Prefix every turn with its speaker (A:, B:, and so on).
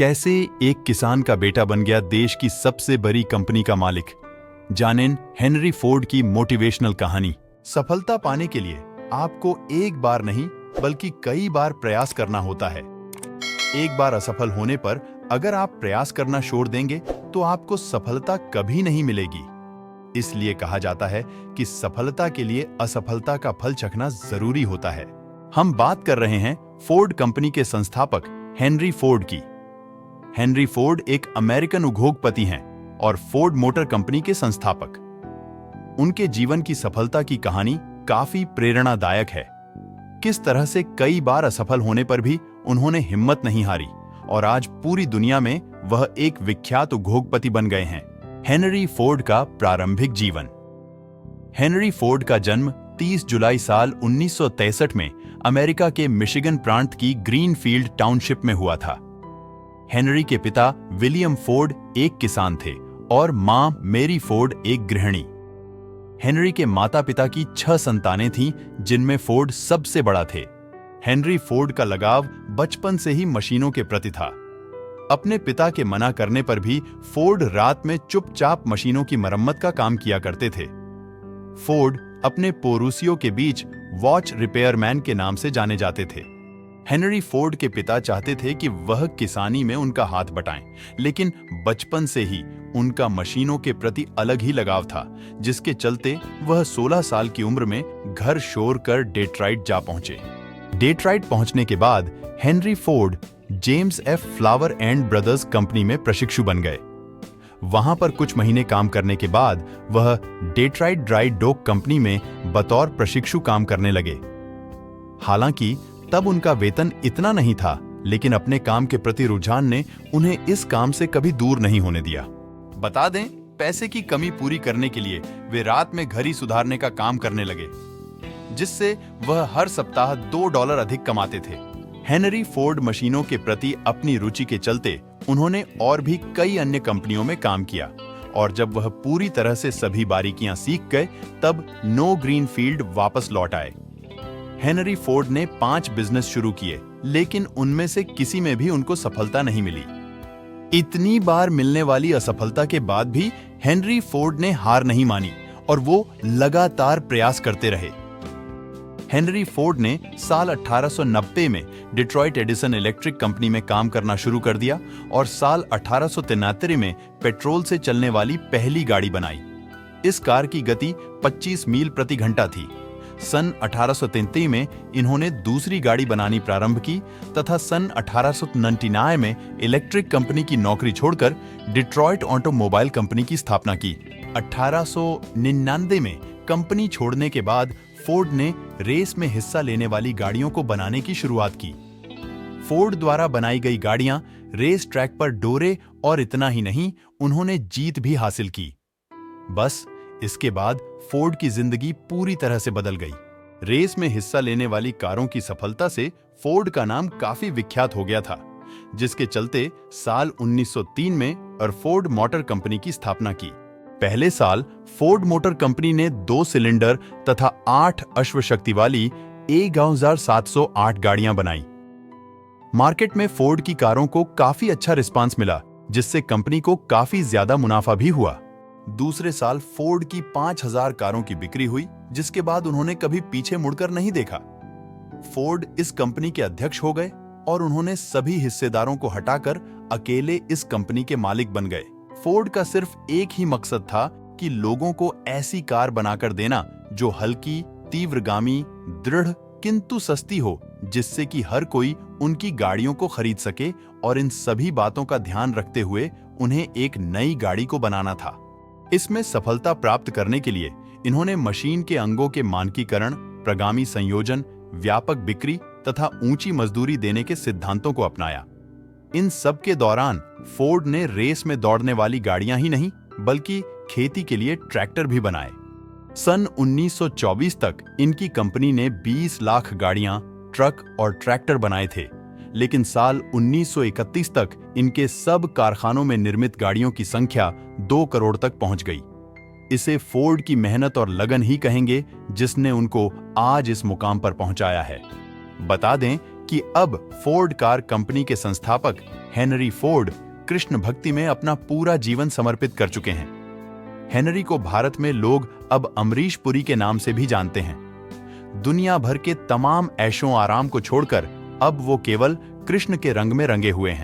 A: कैसे एक किसान का बेटा बन गया देश की सबसे बड़ी कंपनी का मालिक। जानें हेनरी फोर्ड की मोटिवेशनल कहानी। सफलता पाने के लिए आपको एक बार नहीं बल्कि कई बार प्रयास करना होता है। एक बार असफल होने पर अगर आप प्रयास करना छोड़ देंगे तो आपको सफलता कभी नहीं मिलेगी। इसलिए कहा जाता है कि सफलता के लिए असफलता का फल चखना जरूरी होता है। हम बात कर रहे हैं फोर्ड कंपनी के संस्थापक हेनरी फोर्ड की। हेनरी फोर्ड एक अमेरिकन उद्योगपति हैं और फोर्ड मोटर कंपनी के संस्थापक। उनके जीवन की सफलता की कहानी काफी प्रेरणादायक है। किस तरह से कई बार असफल होने पर भी उन्होंने हिम्मत नहीं हारी और आज पूरी दुनिया में वह एक विख्यात उद्योगपति बन गए हैं। हेनरी फोर्ड का प्रारंभिक जीवन। हेनरी फोर्ड का जन्म 30 जुलाई साल 1963 में अमेरिका के मिशिगन प्रांत की ग्रीनफील्ड टाउनशिप में हुआ था। हेनरी के पिता विलियम फोर्ड एक किसान थे और मां मेरी फोर्ड एक गृहिणी। हेनरी के माता पिता की 6 संतानें थीं, जिनमें फोर्ड सबसे बड़ा थे। हेनरी फोर्ड का लगाव बचपन से ही मशीनों के प्रति था। अपने पिता के मना करने पर भी फोर्ड रात में चुपचाप मशीनों की मरम्मत का काम किया करते थे। फोर्ड अपने पड़ोसियों के बीच वॉच रिपेयरमैन के नाम से जाने जाते थे। हेनरी फोर्ड के पिता चाहते थे कि वह किसानी में उनका हाथ बटाएं, लेकिन बचपन से ही उनका मशीनों के प्रति अलग ही लगाव था, जिसके चलते वह 16 साल की उम्र में घर छोड़ कर डेट्रॉइट जा पहुंचे। डेट्रॉइट पहुंचने के बाद Henry Ford James F flower and brothers company में प्रशिक्षु बन गए। वहां पर कुछ महीने काम करने के बाद वह डेट्रॉइट ड्राई डॉक कंपनी में बतौर प्रशिक्षु काम करने लगे। हालांकि तब उनका वेतन इतना नहीं था, लेकिन अपने काम के प्रति रुझान ने उन्हें इस काम से कभी दूर नहीं होने दिया। बता दें, पैसे की कमी पूरी करने के लिए वे रात में घड़ी सुधारने का काम करने लगे, जिससे वह हर सप्ताह $2 अधिक कमाते थे। हेनरी फोर्ड मशीनों के प्रति अपनी रुचि के चलते उन्होंने और भी कई अन्य कंपनियों में काम किया और जब वह पूरी तरह से सभी बारीकियां सीख गए तब नो ग्रीनफील्ड वापस लौट आए। हेनरी फोर्ड ने 5 बिजनेस शुरू किए, लेकिन उनमें से किसी में भी उनको सफलता नहीं मिली। इतनी बार मिलने वाली असफलता के बाद भी हेनरी फोर्ड ने हार नहीं मानी और वो लगातार प्रयास करते रहे। हेनरी फोर्ड ने साल 1890 में डिट्रॉइट एडिसन इलेक्ट्रिक कंपनी में काम करना शुरू कर दिया और साल 1873 में पेट्रोल से चलने वाली पहली गाड़ी बनाई। इस कार की गति 25 मील प्रति घंटा थी। सन 1833 में इन्होंने दूसरी गाड़ी बनानी प्रारंभ की तथा सन 1899 में इलेक्ट्रिक कंपनी की नौकरी छोड़कर डिट्रॉइट ऑटोमोबाइल कंपनी की स्थापना की। 1899 में कंपनी छोड़ने के बाद फोर्ड ने रेस में हिस्सा लेने वाली गाड़ियों को बनाने की शुरुआत की। फोर्ड द्वारा बनाई गई गाड़ियां रेस ट्रैक पर दौड़े और इतना ही नहीं, उन्होंने जीत भी हासिल की। बस इसके बाद फोर्ड की जिंदगी पूरी तरह से बदल गई। रेस में हिस्सा लेने वाली कारों की सफलता से फोर्ड का नाम काफी विख्यात हो गया था, जिसके चलते साल 1903 में और फोर्ड मोटर कंपनी की स्थापना की। पहले साल फोर्ड मोटर कंपनी ने 2 सिलेंडर तथा 8 अश्वशक्ति वाली 1708 गाड़ियां बनाई। मार्केट में फोर्ड की कारों को काफी अच्छा रिस्पांस मिला, जिससे कंपनी को काफी ज्यादा मुनाफा भी हुआ। दूसरे साल फोर्ड की 5000 कारों की बिक्री हुई, जिसके बाद उन्होंने कभी पीछे मुड़कर नहीं देखा। फोर्ड इस कंपनी के अध्यक्ष हो गए और उन्होंने सभी हिस्सेदारों को हटाकर अकेले इस कंपनी के मालिक बन गए। फोर्ड का सिर्फ एक ही मकसद था कि लोगों को ऐसी कार बनाकर देना जो हल्की, तीव्रगामी, दृढ़ किंतु सस्ती हो, जिससे कि हर कोई उनकी गाड़ियों को खरीद सके। और इन सभी बातों का ध्यान रखते हुए उन्हें एक नई गाड़ी को बनाना था। इसमें सफलता प्राप्त करने के लिए इन्होंने मशीन के अंगों के मानकीकरण, प्रगामी संयोजन, व्यापक बिक्री तथा ऊंची मजदूरी देने के सिद्धांतों को अपनाया। इन सब के दौरान फोर्ड ने रेस में दौड़ने वाली गाड़ियां ही नहीं बल्कि खेती के लिए ट्रैक्टर भी बनाए। सन 1924 तक इनकी कंपनी ने 20 लाख गाड़ियां, ट्रक और ट्रैक्टर बनाए थे, लेकिन साल 1931 तक इनके सब कारखानों में निर्मित गाड़ियों की संख्या 2 करोड़ तक पहुंच गई। इसे फोर्ड की मेहनत और लगन ही कहेंगे जिसने उनको आज इस मुकाम पर पहुंचाया है। बता दें कि अब फोर्ड कार कंपनी के संस्थापक हेनरी फोर्ड कृष्ण भक्ति में अपना पूरा जीवन समर्पित कर चुके हैं। हेनरी को भारत में लोग अब अमरीश पुरी के नाम से भी जानते हैं। दुनिया भर के तमाम ऐशो आराम को छोड़कर अब वो केवल कृष्ण के रंग में रंगे हुए हैं।